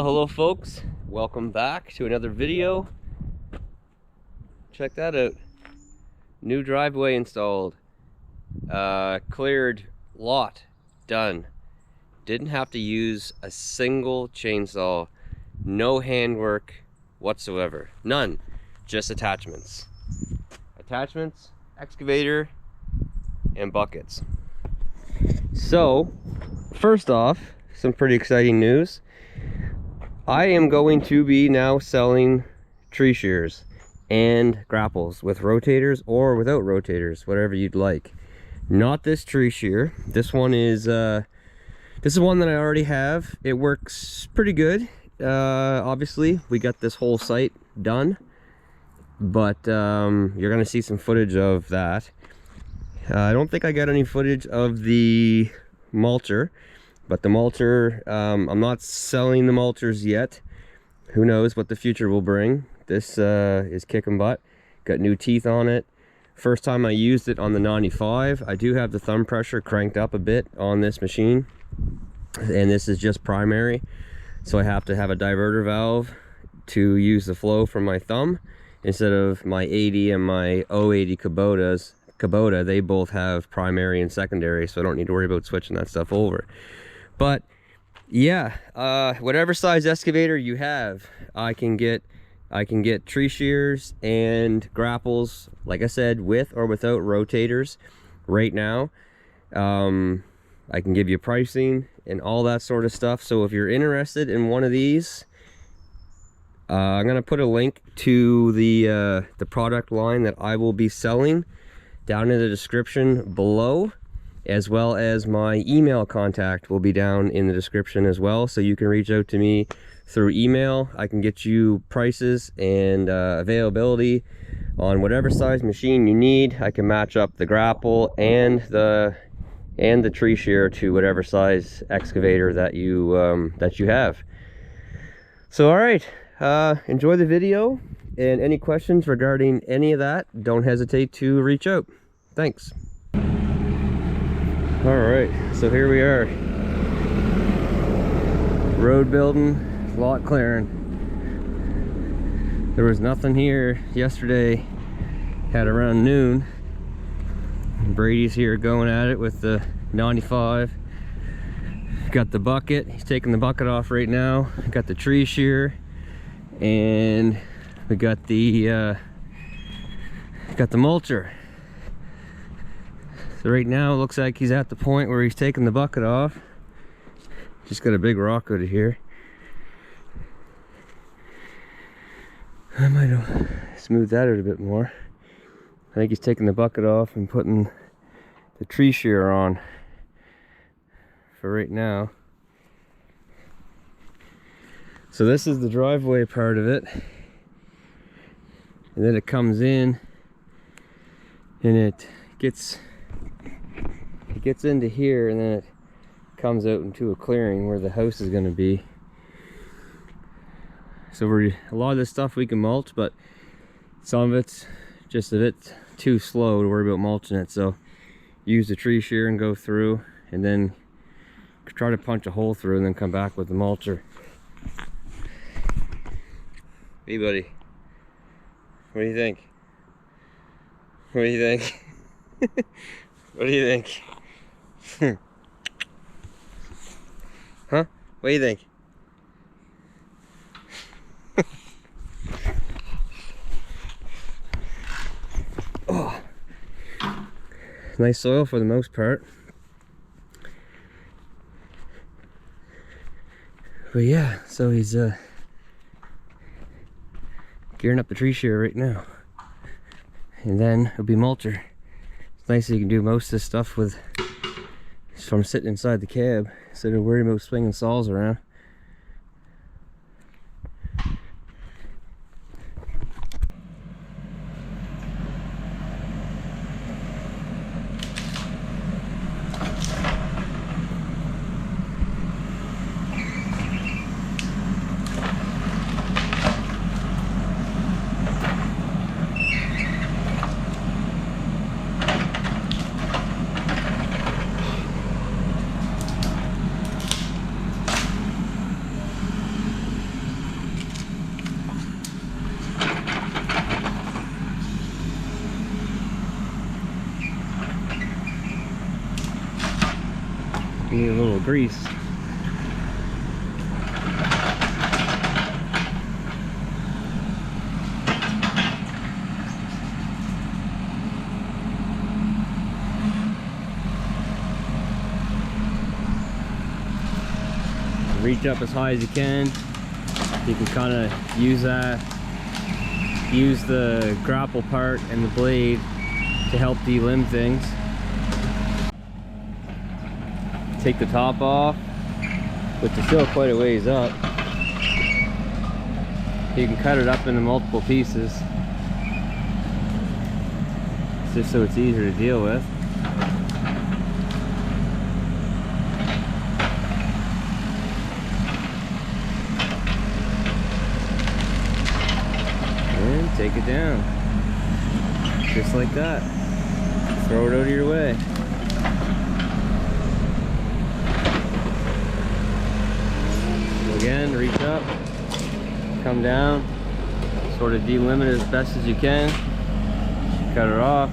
Hello folks, welcome back to another video. Check that out. New driveway installed. Cleared lot done. Didn't have to use a single chainsaw. No handwork whatsoever. None. Just attachments. Attachments, excavator, and buckets. So, first off, some pretty exciting news. I am going to be now selling tree shears and grapples with rotators or without rotators, whatever you'd like. Not this tree shear. This one is one that I already have. It works pretty good. Obviously, we got this whole site done, but you're gonna see some footage of that. I don't think I got any footage of the mulcher. But the mulcher, I'm not selling the mulchers yet. Who knows what the future will bring. This is kicking butt. Got new teeth on it. First time I used it on the 95. I do have the thumb pressure cranked up a bit on this machine. And this is just primary. So I have to have a diverter valve to use the flow from my thumb. Instead of my 80 and my 080 Kubota, they both have primary and secondary. So I don't need to worry about switching that stuff over. But yeah, whatever size excavator you have, I can get tree shears and grapples, like I said, with or without rotators right now. I can give you pricing and all that sort of stuff. So if you're interested in one of these, I'm gonna put a link to the product line that I will be selling down in the description below. As well as my email contact will be down in the description as well, so you can reach out to me through email. I can get you prices and availability on whatever size machine you need. I can match up the grapple and the tree shear to whatever size excavator that you have. So all right, enjoy the video, and any questions regarding any of that, don't hesitate to reach out. Thanks. All right, so here we are, road building, lot clearing. There was nothing here yesterday, had around noon. Brady's here going at it with the 95. Got the bucket, he's taking the bucket off right now. Got the tree shear, and we got the mulcher. So right now it looks like he's at the point where he's taking the bucket off. Just got a big rock out of here. I might have smoothed that out a bit more. I think he's taking the bucket off and putting the tree shear on for right now. So this is the driveway part of it. And then it comes in and it gets into here, and then it comes out into a clearing where the house is going to be. So a lot of this stuff we can mulch, but some of it's just a bit too slow to worry about mulching it. So use the tree shear and go through, and then try to punch a hole through, and then come back with the mulcher. Hey buddy, what do you think? What do you think? What do you think? Huh? What do you think? Oh, nice soil for the most part. But yeah, so he's gearing up the tree shear right now, and then it'll be mulcher. It's nice that you can do most of this stuff from sitting inside the cab instead of worrying about swinging saws around. need a little grease. Reach up as high as you can. You can kind of use the grapple part and the blade to help delimb things. Take the top off, which is still quite a ways up. You can cut it up into multiple pieces, just so it's easier to deal with. And take it down, just like that. Throw it out of your way. Again, reach up, come down, sort of delimit it as best as you can, cut it off.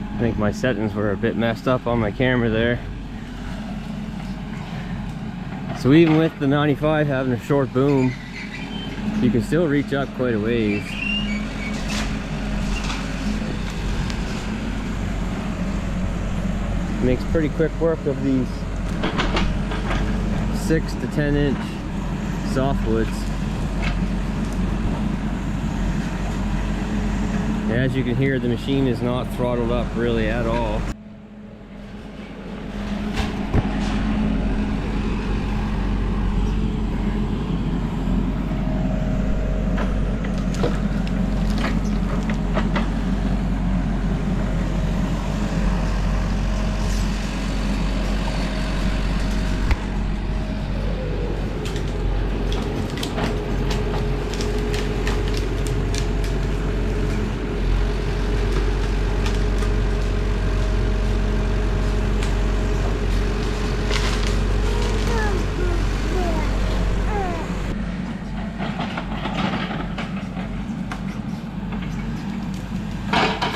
I think my settings were a bit messed up on my camera there. So even with the 95 having a short boom, you can still reach up quite a ways. Makes pretty quick work of these 6 to 10 inch softwoods. As you can hear, the machine is not throttled up really at all.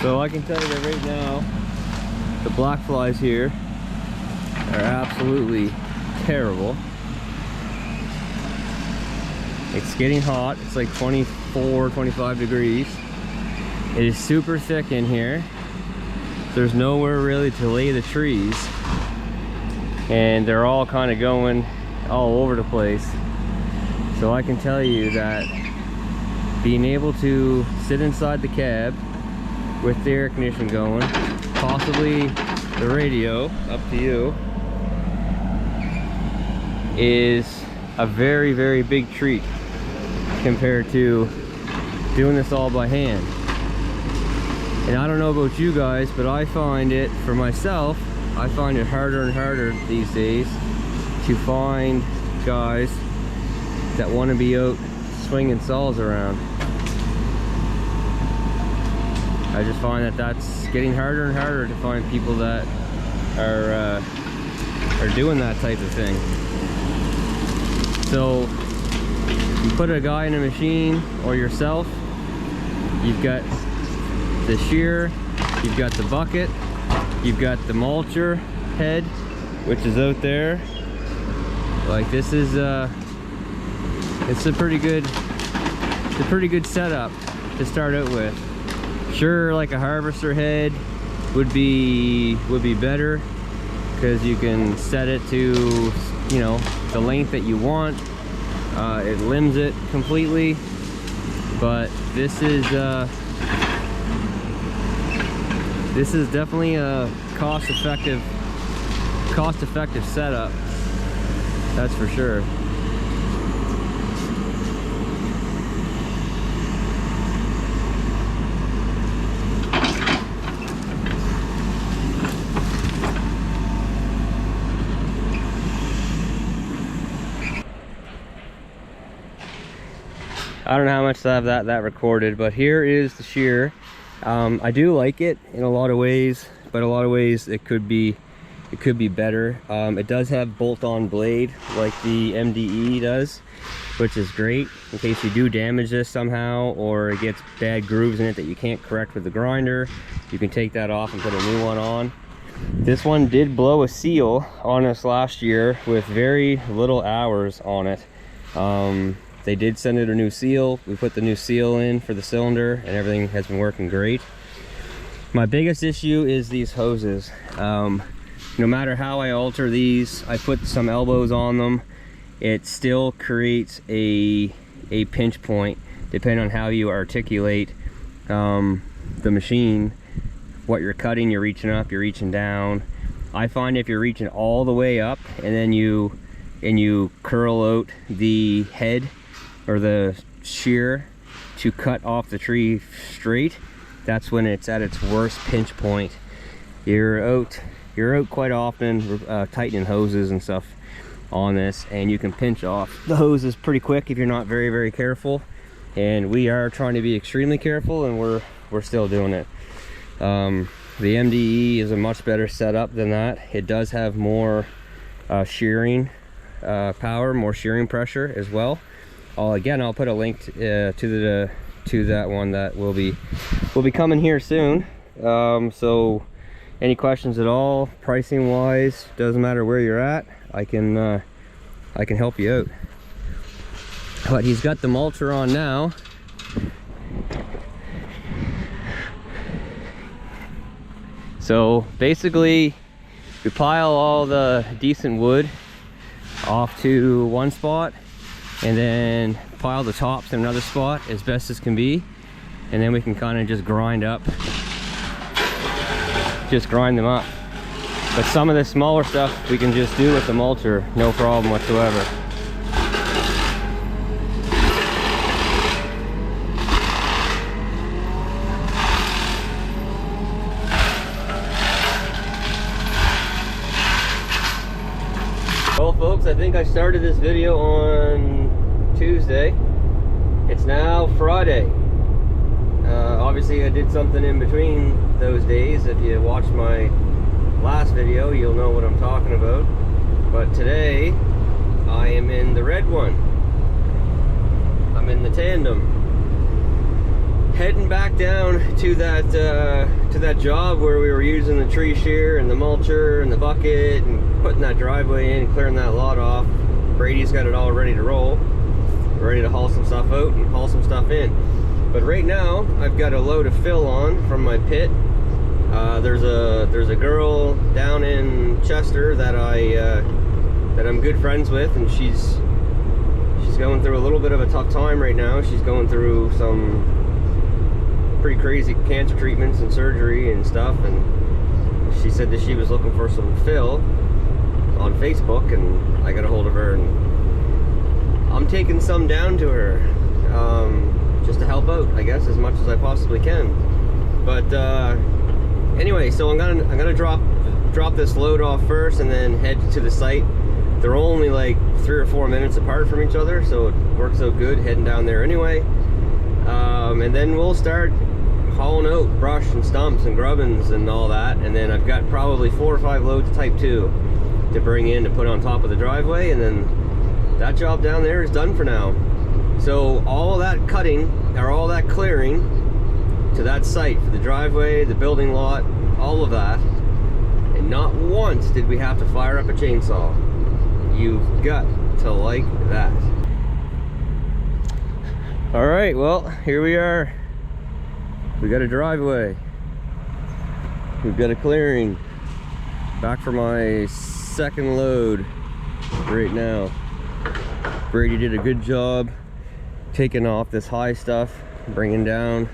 So I can tell you that right now, the black flies here are absolutely terrible. It's getting hot. It's like 24, 25 degrees. It is super thick in here. There's nowhere really to lay the trees. And they're all kind of going all over the place. So I can tell you that being able to sit inside the cab with the air conditioning going, possibly the radio, up to you, is a very, very big treat compared to doing this all by hand. And I don't know about you guys, but I find it, for myself, I find it harder and harder these days to find guys that want to be out swinging saws around. I just find that that's getting harder and harder to find people that are doing that type of thing. So you put a guy in a machine or yourself, you've got the shear, you've got the bucket, you've got the mulcher head, which is out there. Like, this is it's a pretty good setup to start out with. Sure, like a harvester head would be better, because you can set it to, you know, the length that you want. It limbs it completely. but this is definitely a cost-effective setup, that's for sure. I don't know how much to have that recorded, but here is the Shear. I do like it in a lot of ways, but a lot of ways it could be better. It does have bolt-on blade like the MDE does, which is great in case you do damage this somehow, or it gets bad grooves in it that you can't correct with the grinder. You can take that off and put a new one on. This one did blow a seal on us last year with very little hours on it. They did send it a new seal. We put the new seal in for the cylinder and everything has been working great. My biggest issue is these hoses. No matter how I alter these, I put some elbows on them, it still creates a pinch point depending on how you articulate the machine. What you're cutting, you're reaching up, you're reaching down. I find if you're reaching all the way up and then you curl out the head or the shear to cut off the tree straight, that's when it's at its worst pinch point. You're out quite often tightening hoses and stuff on this, and you can pinch off the hoses pretty quick if you're not very careful. And we are trying to be extremely careful, and we're still doing it. The MDE is a much better setup than that. It does have more shearing power, more shearing pressure as well. Again, I'll put a link to that one that will be coming here soon. So any questions at all, pricing wise, doesn't matter where you're at, I can help you out. But he's got the mulcher on now. So basically, we pile all the decent wood off to one spot, and then pile the tops in another spot as best as can be, and then we can kind of just grind them up. But some of the smaller stuff we can just do with the mulcher, no problem whatsoever. Well folks, I think I started this video on Tuesday. It's now Friday. Obviously I did something in between those days. If you watched my last video, you'll know what I'm talking about. But today, I am in the red one. I'm in the tandem. Heading back down to that job where we were using the tree shear and the mulcher and the bucket and putting that driveway in, clearing that lot off. Brady's got it all ready to roll. We're ready to haul some stuff out and haul some stuff in. But right now, I've got a load of fill on from my pit. There's a girl down in Chester that I'm good friends with, and she's going through a little bit of a tough time right now. She's going through some pretty crazy cancer treatments and surgery and stuff, and she said that she was looking for some fill on Facebook, and I got a hold of her, and I'm taking some down to her just to help out, I guess, as much as I possibly can. But anyway, so I'm gonna drop this load off first and then head to the site. They're only like 3 or 4 minutes apart from each other, so it works out good heading down there anyway. And then we'll start hauling out brush and stumps and grubbins and all that, and then I've got probably 4 or 5 loads of type 2 to bring in to put on top of the driveway, and then that job down there is done for now. So all of that cutting, or all that clearing to that site for the driveway, the building lot, all of that, and not once did we have to fire up a chainsaw. You've got to like that. All right, well, here we are. We got a driveway. We've got a clearing. Back for my second load right now. Brady did a good job taking off this high stuff bringing down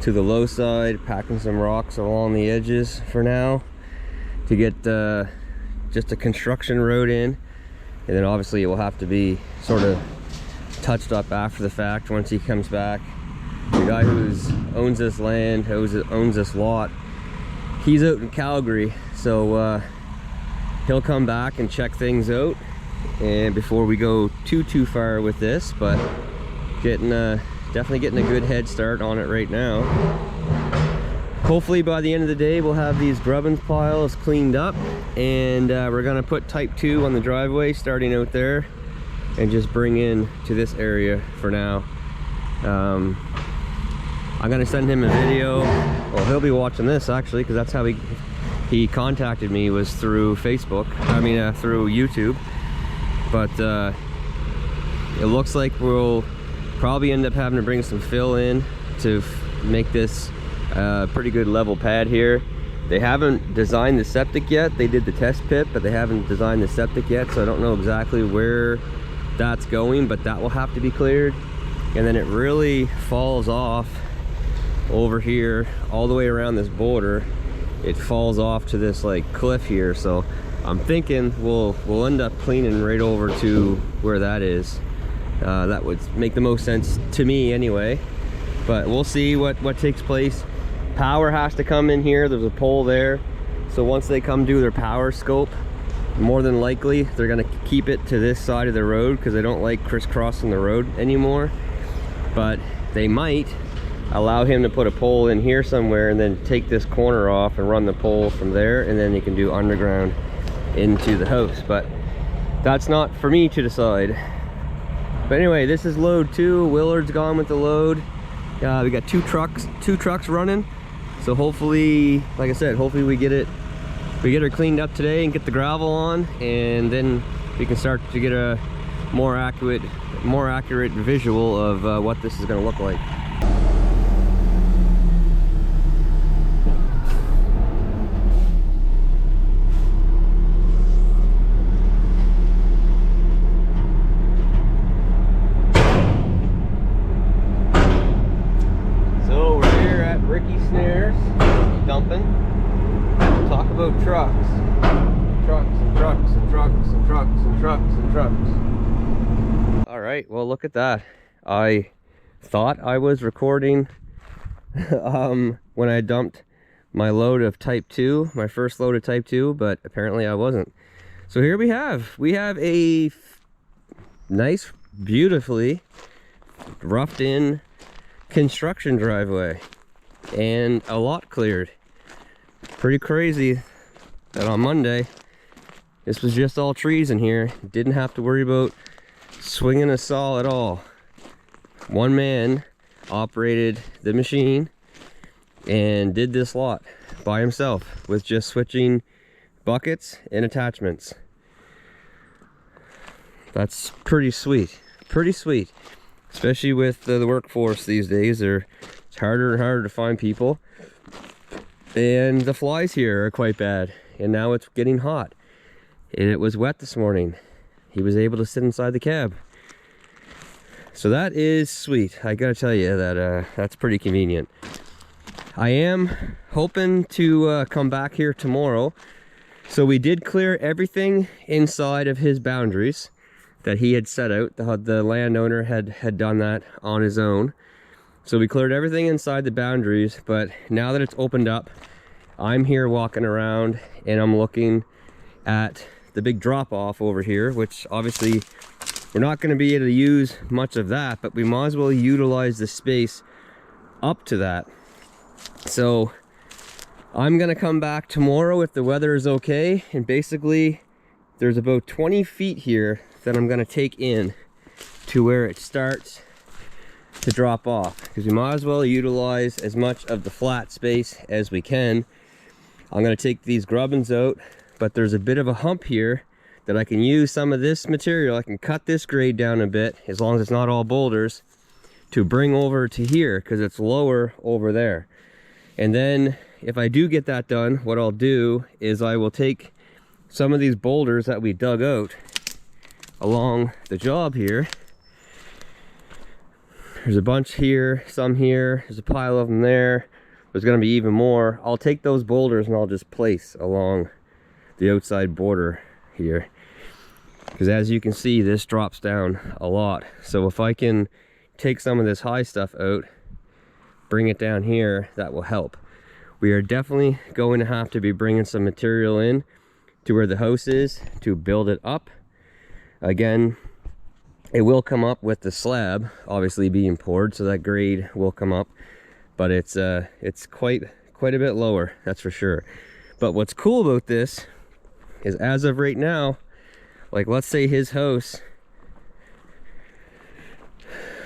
to the low side, packing some rocks along the edges for now to get just a construction road in, and then obviously it will have to be sort of touched up after the fact once he comes back. The guy who owns this land, owns this lot, he's out in Calgary, so he'll come back and check things out, and before we go too far with this, but definitely getting a good head start on it right now. Hopefully by the end of the day we'll have these grubbins piles cleaned up, and we're gonna put type 2 on the driveway starting out there and just bring in to this area for now. I'm gonna send him a video. Well, he'll be watching this actually, because that's how he contacted me, was through Facebook. I mean through YouTube. But it looks like we'll probably end up having to bring some fill in to make this pretty good level pad here. They haven't designed the septic yet. They did the test pit, but they haven't designed the septic yet, so I don't know exactly where that's going, but that will have to be cleared. And then it really falls off over here all the way around this border. It falls off to this like cliff here, so I'm thinking we'll end up cleaning right over to where that is. That would make the most sense to me anyway, but we'll see what takes place. Power has to come in here. There's a pole there, so once they come do their power scope, more than likely they're going to keep it to this side of the road because they don't like crisscrossing the road anymore. But they might allow him to put a pole in here somewhere and then take this corner off and run the pole from there, and then you can do underground into the house. But that's not for me to decide. But anyway, this is load 2. Willard's gone with the load. We got two trucks running, so hopefully, like I said, hopefully we get her cleaned up today and get the gravel on, and then we can start to get a more accurate visual of what this is going to look like. Trucks and trucks. All right, well, look at that. I thought I was recording when I dumped my load of type 2, my first load of type 2, but apparently I wasn't. So here we have a nice, beautifully roughed in construction driveway and a lot cleared. Pretty crazy that on Monday this was just all trees in here. Didn't have to worry about swinging a saw at all. One man operated the machine and did this lot by himself with just switching buckets and attachments. That's pretty sweet, especially with the workforce these days. It's harder and harder to find people, and the flies here are quite bad, and now it's getting hot, and it was wet this morning. He was able to sit inside the cab, so that is sweet. I gotta tell you that that's pretty convenient. I am hoping to come back here tomorrow. So we did clear everything inside of his boundaries that he had set out. The landowner had done that on his own. So we cleared everything inside the boundaries, but now that it's opened up, I'm here walking around and I'm looking at the big drop off over here, which obviously we're not going to be able to use much of that, but we might as well utilize the space up to that. So I'm gonna come back tomorrow if the weather is okay, and basically there's about 20 feet here that I'm gonna take in to where it starts to drop off, because we might as well utilize as much of the flat space as we can. I'm gonna take these grubbins out, but there's a bit of a hump here that I can use some of this material. I can cut this grade down a bit, as long as it's not all boulders, to bring over to here, because it's lower over there. And then if I do get that done, what I'll do is I will take some of these boulders that we dug out along the job here, There's a bunch here, some here, there's a pile of them there. There's gonna be even more. I'll take those boulders and I'll just place along the outside border here. Because as you can see, this drops down a lot. So if I can take some of this high stuff out, bring it down here, that will help. We are definitely going to have to be bringing some material in to where the house is to build it up. Again, it will come up with the slab obviously being poured, so that grade will come up, but it's quite a bit lower, that's for sure. But what's cool about this is, as of right now, like let's say his house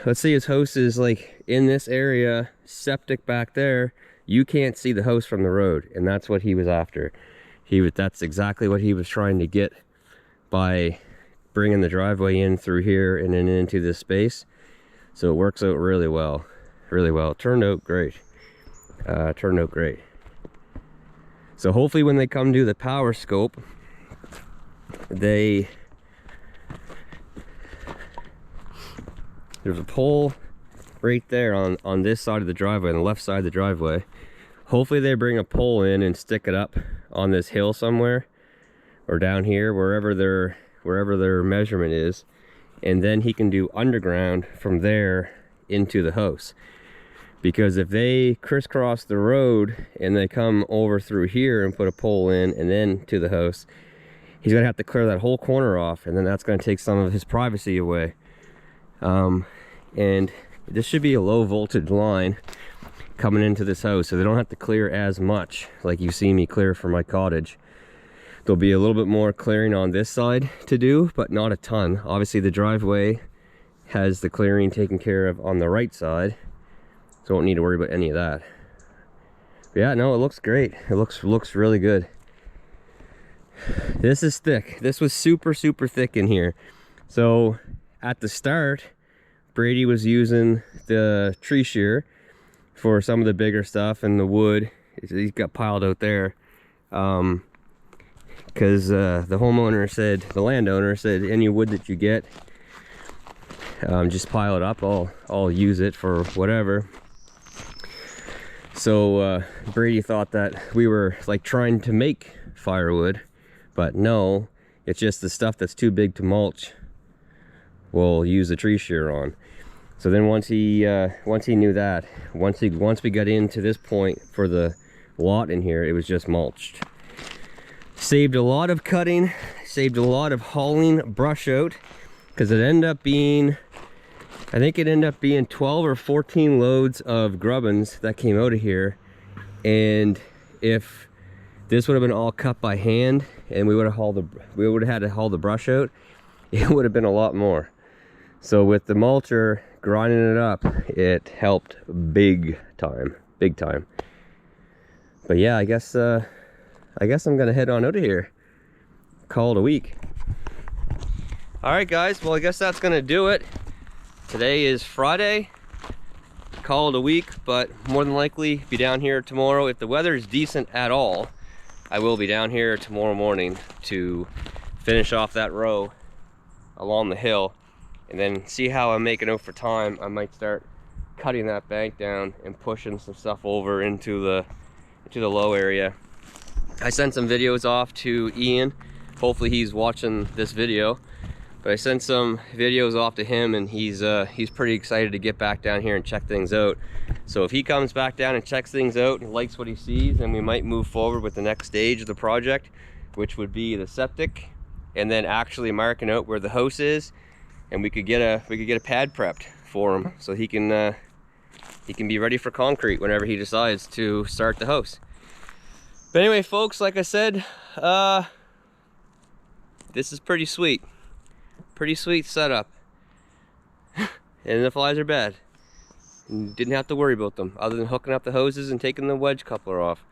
is like in this area, septic back there, you can't see the house from the road, and that's what he was after. That's exactly what he was trying to get by bringing the driveway in through here and then into this space. So it works out really well, really well. It turned out great. So hopefully when they come do the power scope, there's a pole right there on this side of the driveway, on the left side of the driveway. Hopefully they bring a pole in and stick it up on this hill somewhere, or down here, wherever their measurement is, and then he can do underground from there into the house. Because if they crisscross the road and they come over through here and put a pole in and then to the house, he's gonna have to clear that whole corner off, and then that's gonna take some of his privacy away. And this should be a low voltage line coming into this house, so they don't have to clear as much like you see me clear for my cottage. There'll be a little bit more clearing on this side to do, but not a ton. Obviously the driveway has the clearing taken care of on the right side, so I won't need to worry about any of that. But yeah, no, it looks great. It looks really good. This is thick. This was super thick in here. So at the start, Brady was using the tree shear for some of the bigger stuff, and the wood he's got piled out there, because the landowner said any wood that you get, just pile it up, I'll use it for whatever. So Brady thought that we were like trying to make firewood, but no, it's just the stuff that's too big to mulch we'll use the tree shear on. So then once he knew that, once we got into this point for the lot in here, it was just mulched. Saved a lot of cutting, saved a lot of hauling brush out, because it ended up being, I think it ended up being 12 or 14 loads of grubbins that came out of here. And if this would have been all cut by hand and we would have had to haul the brush out, it would have been a lot more. So with the mulcher grinding it up, it helped big time. But yeah, I guess I'm gonna head on out of here. Call it a week. All right, guys. Well, I guess that's gonna do it. Today is Friday. Call it a week, but more than likely be down here tomorrow. If the weather is decent at all, I will be down here tomorrow morning to finish off that row along the hill, and then see how I'm making out for time. I might start cutting that bank down and pushing some stuff over into the low area. I sent some videos off to Ian. Hopefully he's watching this video. But I sent some videos off to him, and he's pretty excited to get back down here and check things out. So if he comes back down and checks things out and likes what he sees, then we might move forward with the next stage of the project, which would be the septic, and then actually marking out where the house is, and we could get a pad prepped for him, so he can be ready for concrete whenever he decides to start the house. But anyway, folks, like I said, this is pretty sweet setup. And the flies are bad. Didn't have to worry about them other than hooking up the hoses and taking the wedge coupler off.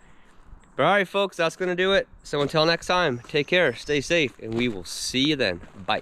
But all right, folks, that's gonna do it. So until next time, take care, stay safe, and we will see you then. Bye.